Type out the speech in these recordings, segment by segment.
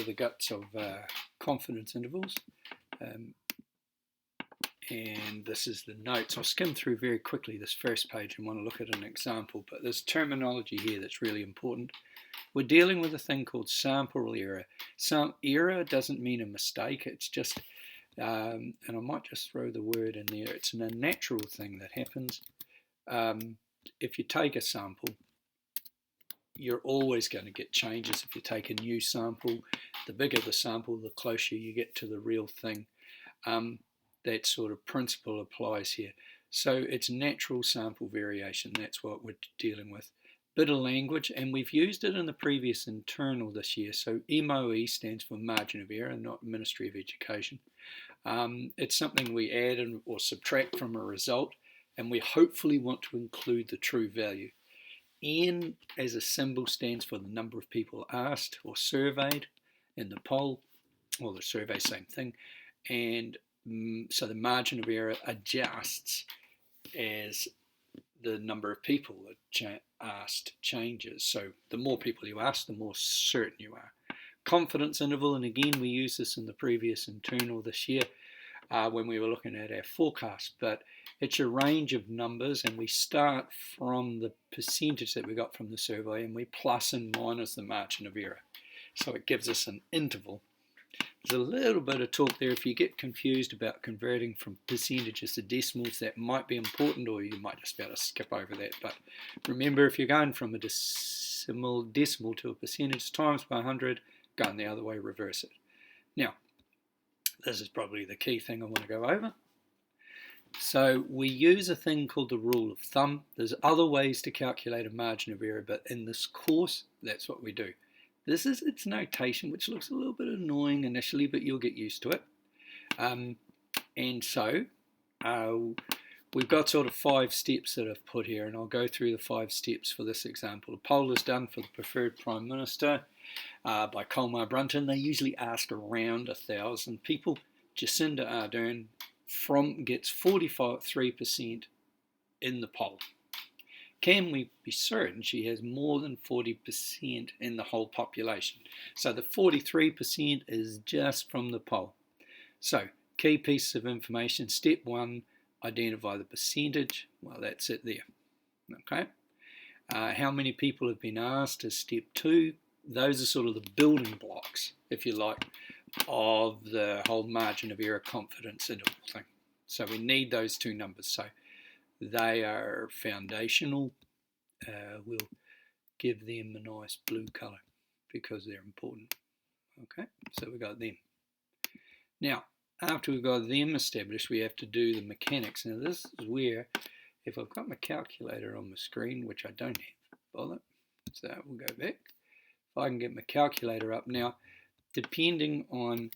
the guts of confidence intervals. And this is the notes. I'll skim through very quickly this first page and want to look at an example, but there's terminology here that's really important. We're dealing with a thing called sample error. Some error doesn't mean a mistake, it's just, and I might just throw the word in there, it's an unnatural thing that happens. If you take a sample, you're always going to get changes. If you take a new sample, the bigger the sample, the closer you get to the real thing. That sort of principle applies here. So it's natural sample variation. That's what we're dealing with. Bit of language, and we've used it in the previous internal this year. So MOE stands for margin of error, not Ministry of Education. It's something we add or subtract from a result, and we hopefully want to include the true value. N as a symbol stands for the number of people asked or surveyed in the poll, or the survey, same thing. And so the margin of error adjusts as the number of people that asked changes. So the more people you ask, the more certain you are. Confidence interval, and again we used this in the previous internal this year when we were looking at our forecast, but it's a range of numbers, and we start from the percentage that we got from the survey and we plus and minus the margin of error. So it gives us an interval. There's a little bit of talk there. If you get confused about converting from percentages to decimals, that might be important, or you might just be able to skip over that. But remember, if you're going from a decimal to a percentage times by 100, going the other way, reverse it. Now, this is probably the key thing I want to go over. So we use a thing called the rule of thumb. There's other ways to calculate a margin of error, but in this course, that's what we do. This is its notation, which looks a little bit annoying initially, but you'll get used to it. And so we've got sort of 5 steps that I've put here, and I'll go through the 5 steps for this example. The poll is done for the preferred Prime Minister by Colmar Brunton. They usually ask around 1,000 people. Jacinda Ardern gets 43% in the poll. Can we be certain she has more than 40% in the whole population? So the 43% is just from the poll. So key pieces of information. Step 1, identify the percentage. Well, that's it there. Okay. How many people have been asked is step 2. Those are sort of the building blocks, if you like, of the whole margin of error confidence interval thing. So we need those 2 numbers. So they are foundational. We'll give them a nice blue colour because they're important. Okay, so we got them. Now, after we've got them established, we have to do the mechanics. Now this is where, if I've got my calculator on my screen, which I don't have, bother, so we'll go back. If I can get my calculator up now, depending on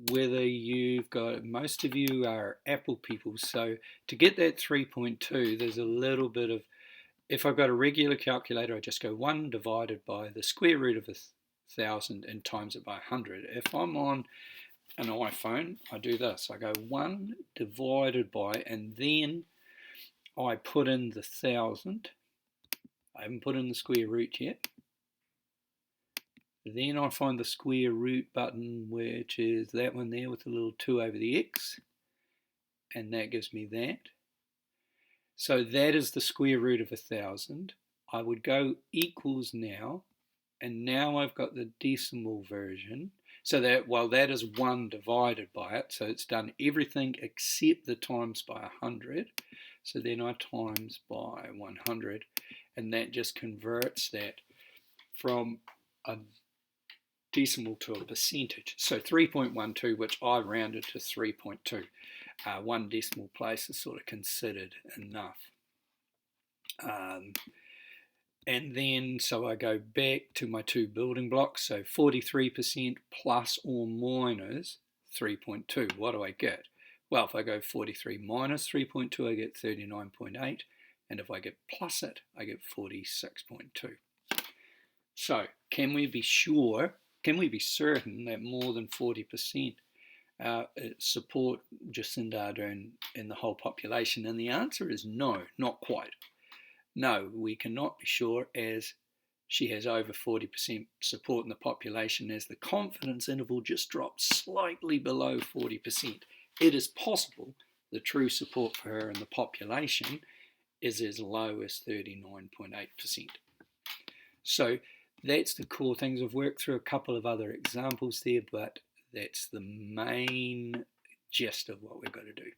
whether you've got, most of you are Apple people, so to get that 3.2, there's a little bit of, if I've got a regular calculator, I just go 1 divided by the square root of 1,000 and times it by 100. If I'm on an iPhone, I do this. I go 1 divided by, and then I put in the 1,000. I haven't put in the square root yet. Then I find the square root button, which is that one there with the little 2 over the x, and that gives me that. So that is the square root of 1,000. I would go equals now, and now I've got the decimal version. So that, well, that is 1 divided by it, so it's done everything except the times by 100. So then I times by 100, and that just converts that from a decimal to a percentage. So 3.12, which I rounded to 3.2. 1 decimal place is sort of considered enough. And then, so I go back to my 2 building blocks. So 43% plus or minus 3.2. What do I get? Well, if I go 43 minus 3.2, I get 39.8. And if I get plus it, I get 46.2. So can we be sure, can we be certain that more than 40% support Jacinda Ardern in the whole population? And the answer is no, not quite. No, we cannot be sure, as she has over 40% support in the population as the confidence interval just drops slightly below 40%. It is possible the true support for her in the population is as low as 39.8%. So that's the core things. I've worked through a couple of other examples there, but that's the main gist of what we've got to do.